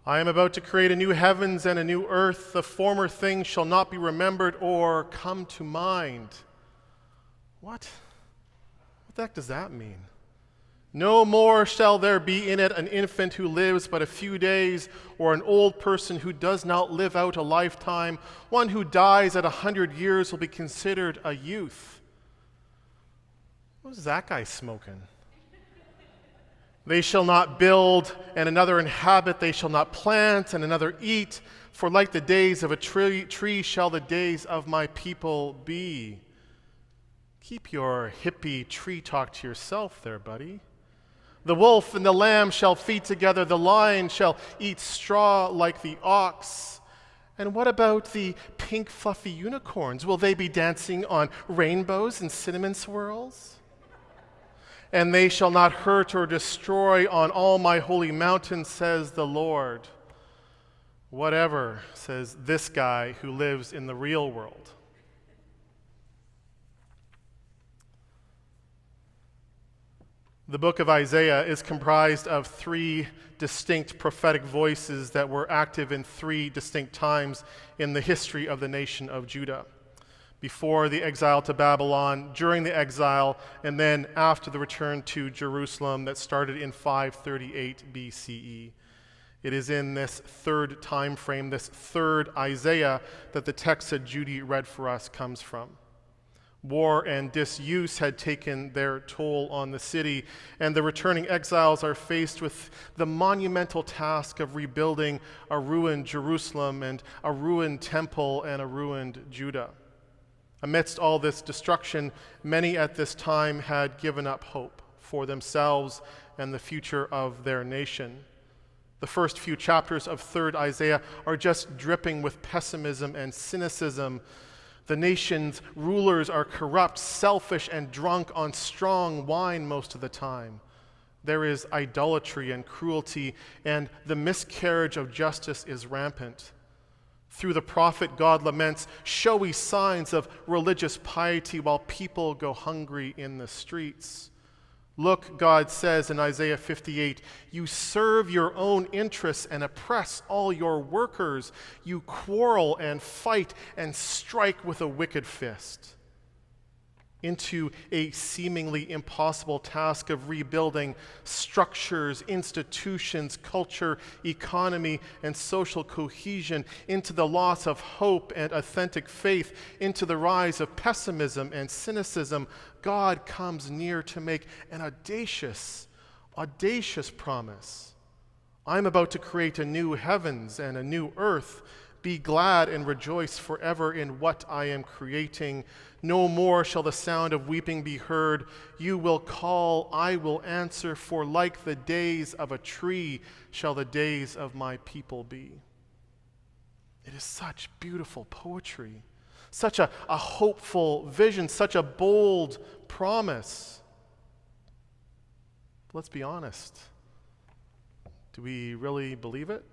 I am about to create a new heavens and a new earth. The former things shall not be remembered or come to mind. What? What the heck does that mean? No more shall there be in it an infant who lives but a few days, or an old person who does not live out a lifetime. One who dies at 100 years will be considered a youth. What is that guy smoking? They shall not build, and another inhabit. They shall not plant, and another eat. For like the days of a tree shall the days of my people be. Keep your hippie tree talk to yourself there, buddy. The wolf and the lamb shall feed together. The lion shall eat straw like the ox. And what about the pink fluffy unicorns? Will they be dancing on rainbows and cinnamon swirls? And they shall not hurt or destroy on all my holy mountains, says the Lord. Whatever, says this guy who lives in the real world. The book of Isaiah is comprised of three distinct prophetic voices that were active in three distinct times in the history of the nation of Judah. Before the exile to Babylon, during the exile, and then after the return to Jerusalem that started in 538 BCE. It is in this third time frame, this third Isaiah, that the text that Judy read for us comes from. War and disuse had taken their toll on the city, and the returning exiles are faced with the monumental task of rebuilding a ruined Jerusalem and a ruined temple and a ruined Judah. Amidst all this destruction, many at this time had given up hope for themselves and the future of their nation. The first few chapters of 3rd Isaiah are just dripping with pessimism and cynicism. The nation's rulers are corrupt, selfish, and drunk on strong wine most of the time. There is idolatry and cruelty, and the miscarriage of justice is rampant. Through the prophet, God laments showy signs of religious piety while people go hungry in the streets. Look, God says in Isaiah 58, you serve your own interests and oppress all your workers. You quarrel and fight and strike with a wicked fist. Into a seemingly impossible task of rebuilding structures, institutions, culture, economy, and social cohesion, into the loss of hope and authentic faith, into the rise of pessimism and cynicism, God comes near to make an audacious promise. I'm about to create a new heavens and a new earth. Be glad and rejoice forever in what I am creating. No more shall the sound of weeping be heard. You will call, I will answer, for like the days of a tree shall the days of my people be. It is such beautiful poetry, such a hopeful vision, such a bold promise. Let's be honest. Do we really believe it?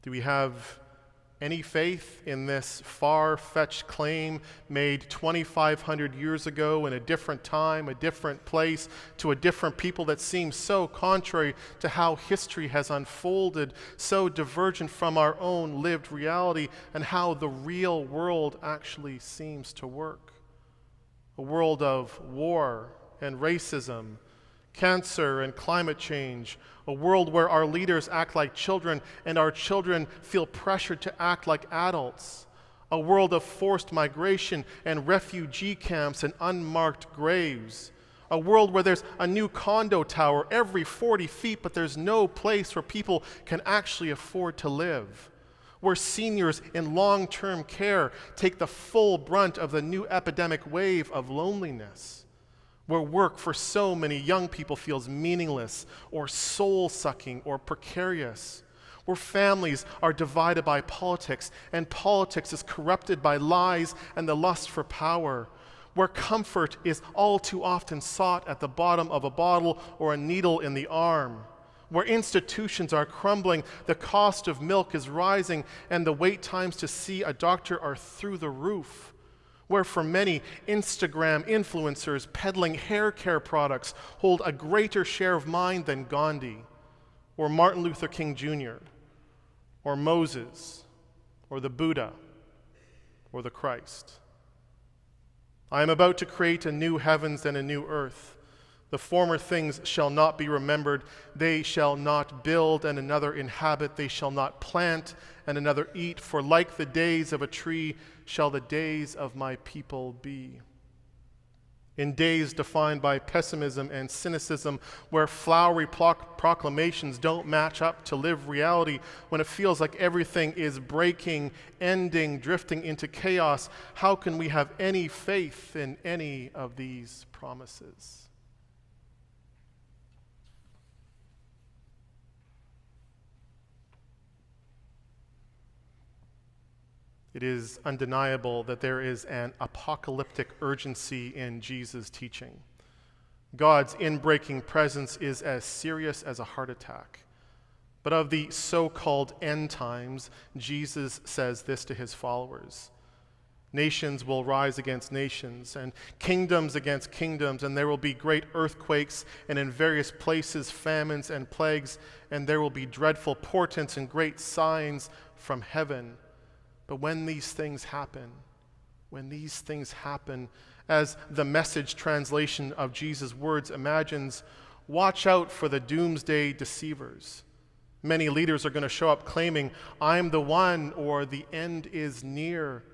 Do we have any faith in this far-fetched claim made 2,500 years ago in a different time, a different place, to a different people that seems so contrary to how history has unfolded, so divergent from our own lived reality and how the real world actually seems to work? A world of war and racism, cancer and climate change, a world where our leaders act like children and our children feel pressured to act like adults, a world of forced migration and refugee camps and unmarked graves, a world where there's a new condo tower every 40 feet, but there's no place where people can actually afford to live, where seniors in long-term care take the full brunt of the new epidemic wave of loneliness, where work for so many young people feels meaningless or soul-sucking or precarious, where families are divided by politics and politics is corrupted by lies and the lust for power, where comfort is all too often sought at the bottom of a bottle or a needle in the arm, where institutions are crumbling, the cost of milk is rising, and the wait times to see a doctor are through the roof, where for many Instagram influencers peddling hair care products hold a greater share of mind than Gandhi, or Martin Luther King Jr., or Moses, or the Buddha, or the Christ. I am about to create a new heavens and a new earth. The former things shall not be remembered. They shall not build and another inhabit. They shall not plant and another eat. For like the days of a tree shall the days of my people be. In days defined by pessimism and cynicism, where flowery proclamations don't match up to lived reality, when it feels like everything is breaking, ending, drifting into chaos, how can we have any faith in any of these promises? It is undeniable that there is an apocalyptic urgency in Jesus' teaching. God's inbreaking presence is as serious as a heart attack. But of the so-called end times, Jesus says this to his followers: nations will rise against nations, and kingdoms against kingdoms, and there will be great earthquakes, and in various places famines and plagues, and there will be dreadful portents and great signs from heaven. But when these things happen, as the Message translation of Jesus' words imagines, watch out for the doomsday deceivers. Many leaders are going to show up claiming, I'm the one, or the end is near.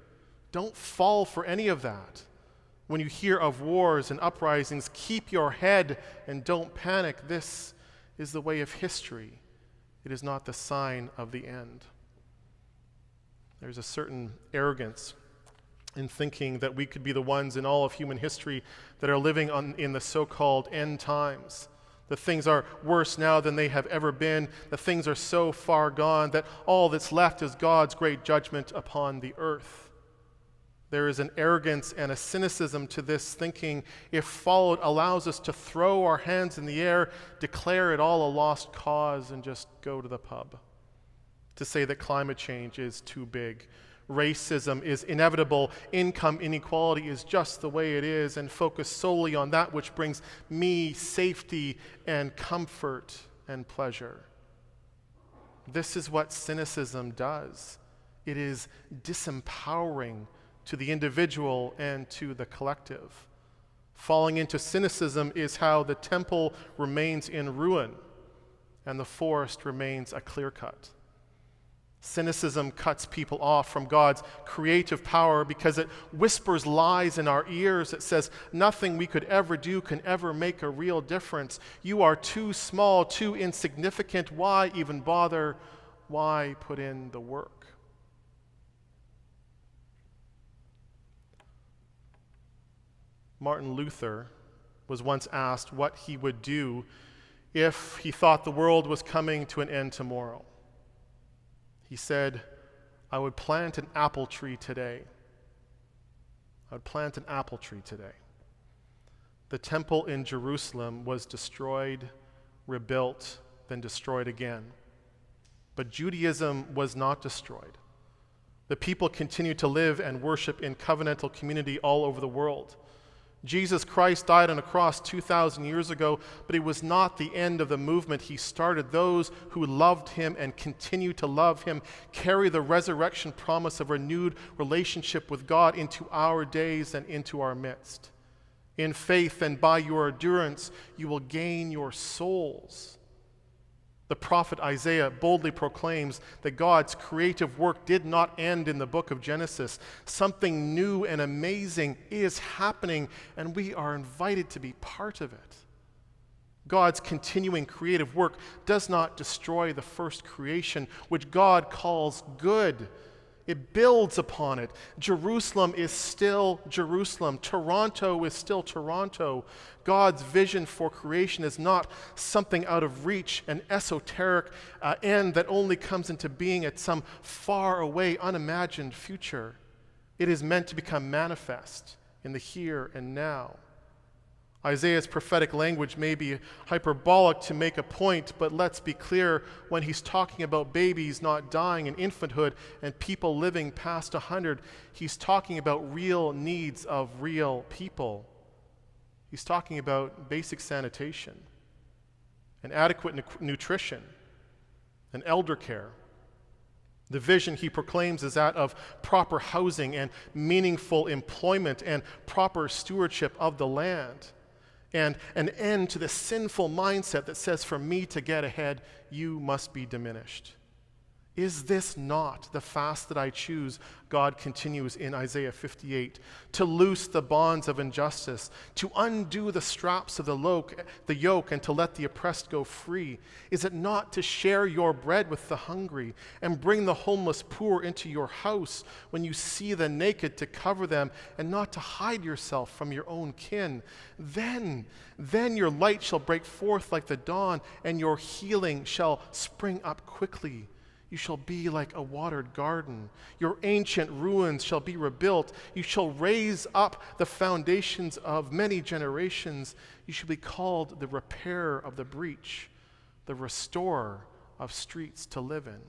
Don't fall for any of that. When you hear of wars and uprisings, keep your head and don't panic. This is the way of history. It is not the sign of the end. There's a certain arrogance in thinking that we could be the ones in all of human history that are living in the so-called end times. That things are worse now than they have ever been, that things are so far gone, that all that's left is God's great judgment upon the earth. There is an arrogance and a cynicism to this thinking, if followed, allows us to throw our hands in the air, declare it all a lost cause, and just go to the pub. To say that climate change is too big, racism is inevitable, income inequality is just the way it is, and focus solely on that which brings me safety and comfort and pleasure. This is what cynicism does. It is disempowering to the individual and to the collective. Falling into cynicism is how the temple remains in ruin and the forest remains a clear cut. Cynicism cuts people off from God's creative power because it whispers lies in our ears. It says nothing we could ever do can ever make a real difference. You are too small, too insignificant. Why even bother? Why put in the work? Martin Luther was once asked what he would do if he thought the world was coming to an end tomorrow. He said, I would plant an apple tree today. I would plant an apple tree today. The temple in Jerusalem was destroyed, rebuilt, then destroyed again. But Judaism was not destroyed. The people continued to live and worship in covenantal community all over the world. Jesus Christ died on a cross 2,000 years ago, but it was not the end of the movement he started. Those who loved him and continue to love him carry the resurrection promise of renewed relationship with God into our days and into our midst. In faith and by your endurance, you will gain your souls. The prophet Isaiah boldly proclaims that God's creative work did not end in the book of Genesis. Something new and amazing is happening, and we are invited to be part of it. God's continuing creative work does not destroy the first creation, which God calls good. It builds upon it. Jerusalem is still Jerusalem. Toronto is still Toronto. God's vision for creation is not something out of reach, an esoteric end that only comes into being at some far away, unimagined future. It is meant to become manifest in the here and now. Isaiah's prophetic language may be hyperbolic to make a point, but let's be clear, when he's talking about babies not dying in infanthood and people living past 100, he's talking about real needs of real people. He's talking about basic sanitation and adequate nutrition and elder care. The vision he proclaims is that of proper housing and meaningful employment and proper stewardship of the land, and an end to the sinful mindset that says, for me to get ahead, you must be diminished. Is this not the fast that I choose? God continues in Isaiah 58, to loose the bonds of injustice, to undo the straps of the yoke, and to let the oppressed go free. Is it not to share your bread with the hungry and bring the homeless poor into your house, when you see the naked to cover them and not to hide yourself from your own kin? Then your light shall break forth like the dawn, and your healing shall spring up quickly. You shall be like a watered garden. Your ancient ruins shall be rebuilt. You shall raise up the foundations of many generations. You shall be called the repairer of the breach, the restorer of streets to live in.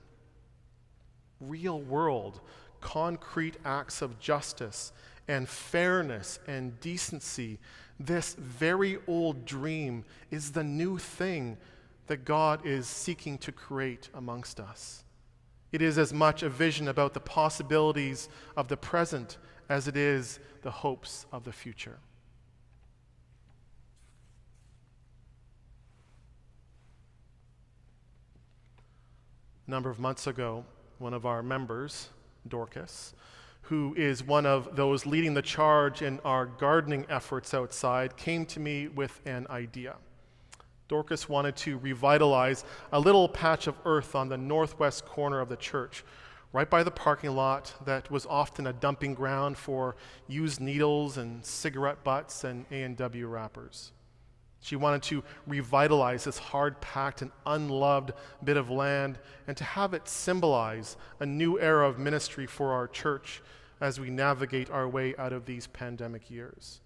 Real world, concrete acts of justice and fairness and decency. This very old dream is the new thing that God is seeking to create amongst us. It is as much a vision about the possibilities of the present as it is the hopes of the future. A number of months ago, one of our members, Dorcas, who is one of those leading the charge in our gardening efforts outside, came to me with an idea. Dorcas wanted to revitalize a little patch of earth on the northwest corner of the church, right by the parking lot that was often a dumping ground for used needles and cigarette butts and A&W wrappers. She wanted to revitalize this hard-packed and unloved bit of land and to have it symbolize a new era of ministry for our church as we navigate our way out of these pandemic years.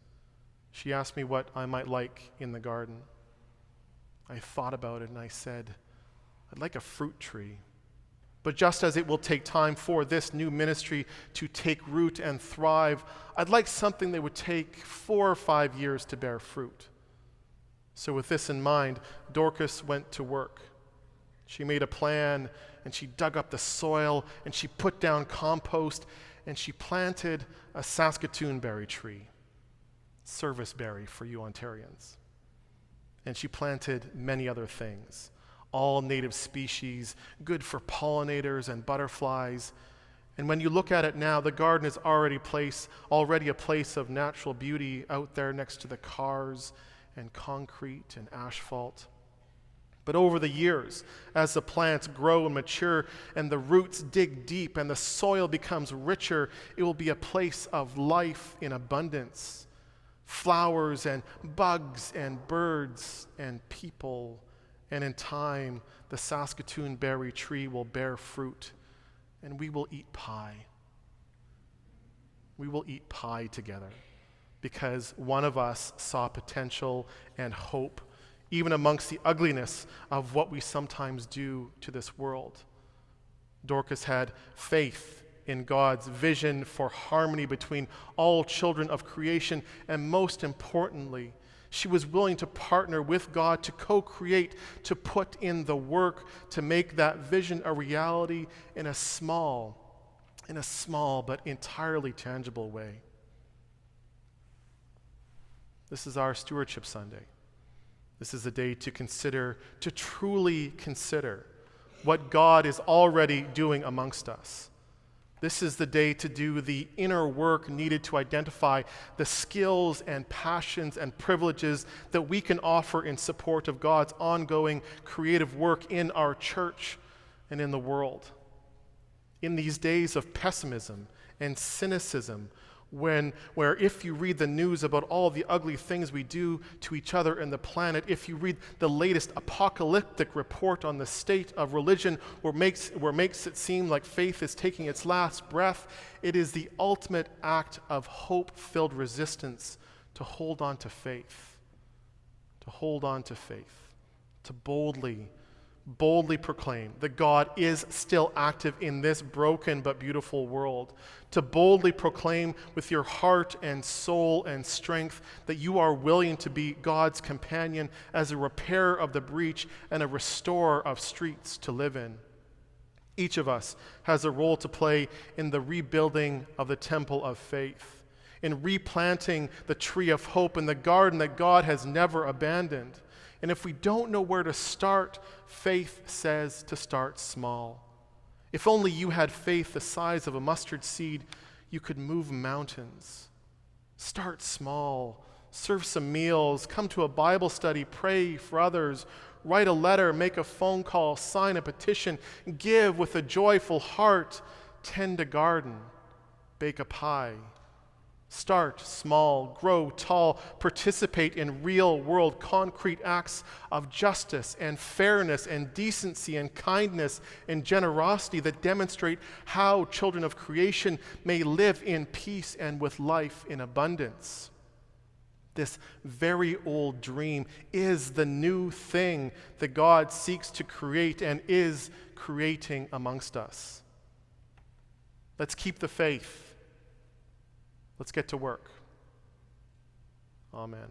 She asked me what I might like in the garden. I thought about it and I said, I'd like a fruit tree. But just as it will take time for this new ministry to take root and thrive, I'd like something that would take 4 or 5 years to bear fruit. So with this in mind, Dorcas went to work. She made a plan and she dug up the soil and she put down compost and she planted a Saskatoon berry tree, service berry for you Ontarians. And she planted many other things, all native species, good for pollinators and butterflies. And when you look at it now, the garden is already a place of natural beauty out there next to the cars and concrete and asphalt. But over the years, as the plants grow and mature and the roots dig deep and the soil becomes richer, it will be a place of life in abundance. Flowers and bugs and birds and people, and in time the Saskatoon berry tree will bear fruit and we will eat pie. We will eat pie together because one of us saw potential and hope even amongst the ugliness of what we sometimes do to this world. Dorcas had faith in God's vision for harmony between all children of creation, and most importantly, she was willing to partner with God to co-create, to put in the work to make that vision a reality in a small but entirely tangible way. This is our Stewardship Sunday. This is a day to truly consider what God is already doing amongst us. This is the day to do the inner work needed to identify the skills and passions and privileges that we can offer in support of God's ongoing creative work in our church and in the world. In these days of pessimism and cynicism, where if you read the news about all the ugly things we do to each other and the planet, if you read the latest apocalyptic report on the state of religion where makes it seem like faith is taking its last breath, it is the ultimate act of hope-filled resistance to hold on to faith, to boldly boldly proclaim that God is still active in this broken but beautiful world, to boldly proclaim with your heart and soul and strength that you are willing to be God's companion as a repairer of the breach and a restorer of streets to live in. Each of us has a role to play in the rebuilding of the temple of faith, in replanting the tree of hope in the garden that God has never abandoned. And if we don't know where to start, faith says to start small. If only you had faith the size of a mustard seed, you could move mountains. Start small. Serve some meals. Come to a Bible study. Pray for others. Write a letter. Make a phone call. Sign a petition. Give with a joyful heart. Tend a garden. Bake a pie. Start small, grow tall, participate in real-world concrete acts of justice and fairness and decency and kindness and generosity that demonstrate how children of creation may live in peace and with life in abundance. This very old dream is the new thing that God seeks to create and is creating amongst us. Let's keep the faith. Let's get to work. Amen.